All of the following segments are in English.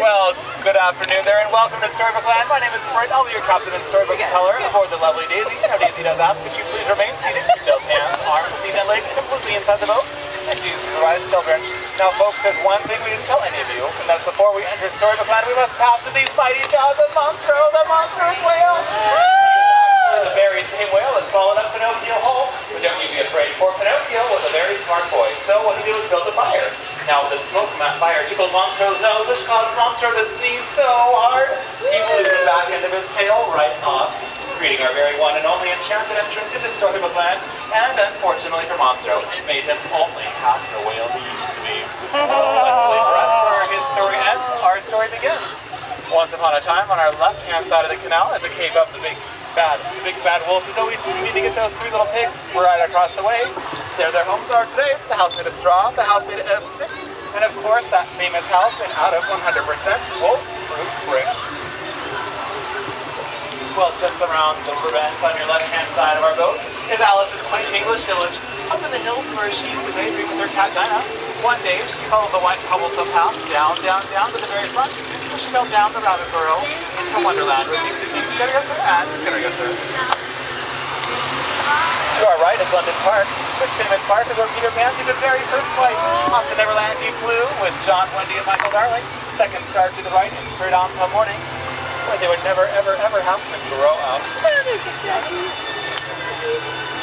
Well, good afternoon there, and welcome to Storybook Land. My name is Brent. I'll be your captain and storybook teller aboard the lovely Daisy. Now, Daisy does ask that you please remain seated. Keep those hands, arms, feet, and legs completely inside the boat, and do supervise children. Now, folks, there's one thing we didn't tell any of you, and that's before we enter Storybook Land, we must pass through these mighty jaws of Monstro, the monstrous whale. The very same whale that swallowed up Pinocchio whole. But don't you be afraid, for Pinocchio was a very smart boy. So what he did was build a fire. Now the smoke from that fire tickled Monstro's nose, which caused Monstro to sneeze so hard, he blew the back end of his tail right off, creating our very one and only enchanted entrance into Storybook Land. And unfortunately for Monstro, it made him only half the whale he used to be. Luckily for us, where his story ends, our story begins. Once upon a time, on our left-hand side of the canal, as it came up the big bad wolf who's always seeming to get those three little pigs right across the way. There their homes are today. The house made of straw, the house made of sticks, and of course that famous house made out of 100% wolf-proof bricks. Well, just around the river bend on your left-hand side of our boat is Alice's quaint English village. Up in the hills where she used to daydream with her cat Dinah. One day she followed the white cobblestone path down to the very front, so she fell down the rabbit burrow into Wonderland with things Guttergusser and Guttergusser. To our right is London Park. This famous park is where Peter Pan took his very first flight. Off to Neverland he flew with John, Wendy, and Michael Darling. Second star to the right and straight on till morning, where they would never, ever, ever have to grow up.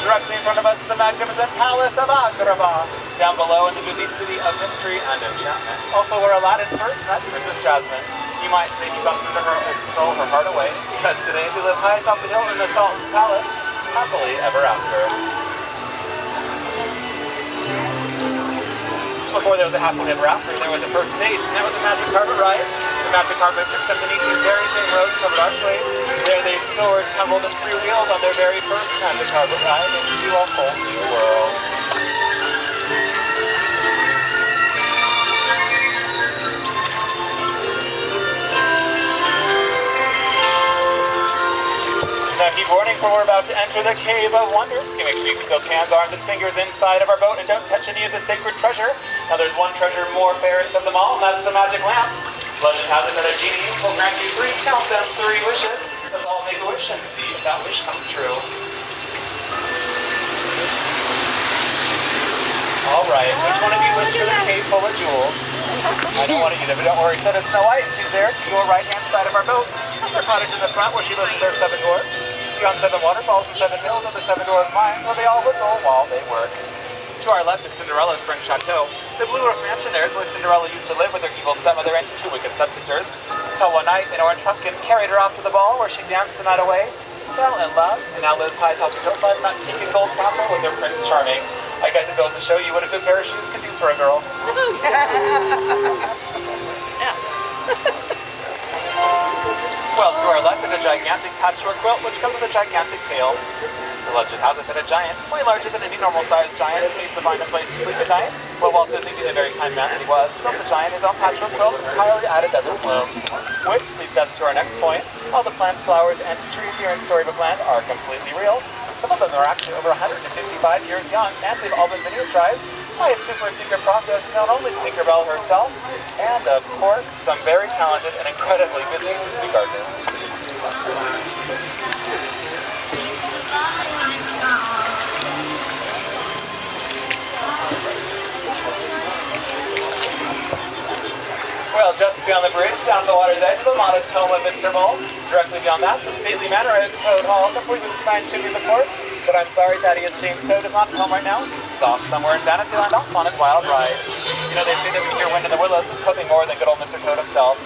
Directly in front of us is the magnificent Palace of Agrabah. Down below in the busy city of mystery and enchantment. Also where Aladdin first met Princess Jasmine. You might say he bumped into her and stole her heart away, because today they live high atop the hill in the Sultan's palace, happily ever after. Before there was a happily ever after, there was a first date, and that was a magic carpet ride. The magic carpet took them beneath these very same rose-covered archways. There they soared, tumbled, and freewheeled on their very first magic carpet ride into a whole new world. Now keep warning, for we're about to enter the Cave of Wonders. Okay, make sure you keep those hands, arms, and fingers inside of our boat and don't touch any of the sacred treasure. Now there's one treasure more fairest of them all, and that's the magic lamp. Legend has it that a genie will grant you count them, three wishes. Let's all make a wish and see if that wish comes true. Alright, which one of you wished for the cave full of jewels? I don't want to either, but don't worry. So does Snow White. She's there to your right-hand side of our boat. That's her cottage in the front where she lives with her 7 dwarfs. Beyond 7 waterfalls and 7 hills are the 7 dwarfs' mines where they all whistle while they work. To our left is Cinderella's Spring Chateau. The Blue Roof Mansion there is where Cinderella used to live with her evil stepmother and 2 wicked stepsisters. Until one night, an orange pumpkin carried her off to the ball where she danced the night away, fell in love, and now lives high atop the hillside in that pink and gold castle with her Prince Charming. I guess it goes to show you what a good pair of shoes can do for a girl. Yeah. Well, to our left is a gigantic patchwork quilt, which comes with a gigantic tail. The legend has it that a giant, way larger than any normal-sized giant, needs to find a place to sleep at night. Well, Walt Disney, being a very kind man that he was, built the giant his own patchwork quilt entirely out of desert blooms. Which leads us to our next point. All the plants, flowers, and trees here in Storybook Land are completely real. Some of them are actually over 155 years young, and they've all been miniaturized by a super secret process known only to Tinkerbell herself, and of course, some very talented and incredibly busy music artists. Well, just beyond the bridge, down the water's edge, is a modest home of Mr. Mole. Directly beyond that, is a stately manor at Toad Hall, complete with its fine chimneys, of course. But I'm sorry, Thaddeus James Toad is not at home right now. He's off somewhere in Fantasyland off on his wild ride. You know, they say that when you hear wind in the willows, it's nothing more than good old Mr. Toad himself.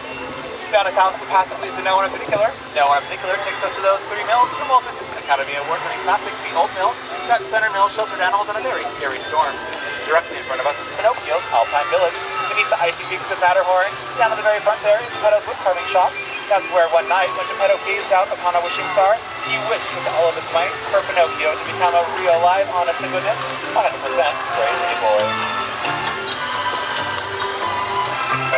Found his house, the path that leads to no one in particular. No one in particular takes us to those 3 mills from Walt Disney Academy Award-winning classic, the Old Mill. That center mill sheltered animals in a very scary storm. Directly in front of us is Pinocchio's Alpine Village. Beneath the icy peaks of Matterhorn, down at the very front there is Geppetto's wood carving shop. That's where one night, when Geppetto gazed out upon a wishing star, he wished with all of his might for Pinocchio to become a real, live, honest, and goodness, 100% crazy boy.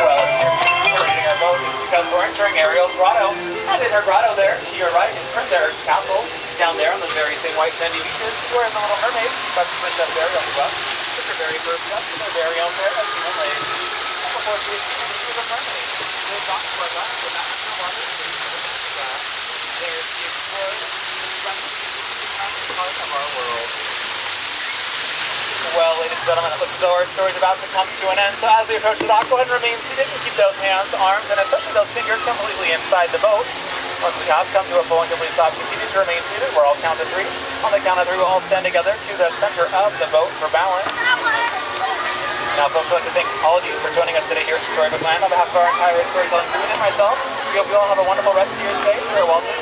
Well, if you're reading our boat, it's because we're entering Ariel's grotto. And in her grotto there, to your right, is Prince Eric's castle. Down there on those very same white sandy beaches, where the Little Mermaid, that's Princess Ariel who was, took her very first step in her very own pair of human legs. And before she was human, she was a mermaid. ladies and gentlemen, it looks as though our story's about to come to an end. So as we approach the dock, go ahead and remain seated and keep those hands, arms, and especially those fingers completely inside the boat. Once we have come to a full and complete stop, continue to remain seated. We're all count to 3. On the count of 3, we'll all stand together to the center of the boat for balance. Now, folks, I'd like to thank all of you for joining us today here at Storybook Land. On behalf of our entire storytelling crew and myself, we hope you all have a wonderful rest of your stay here at Walt Disney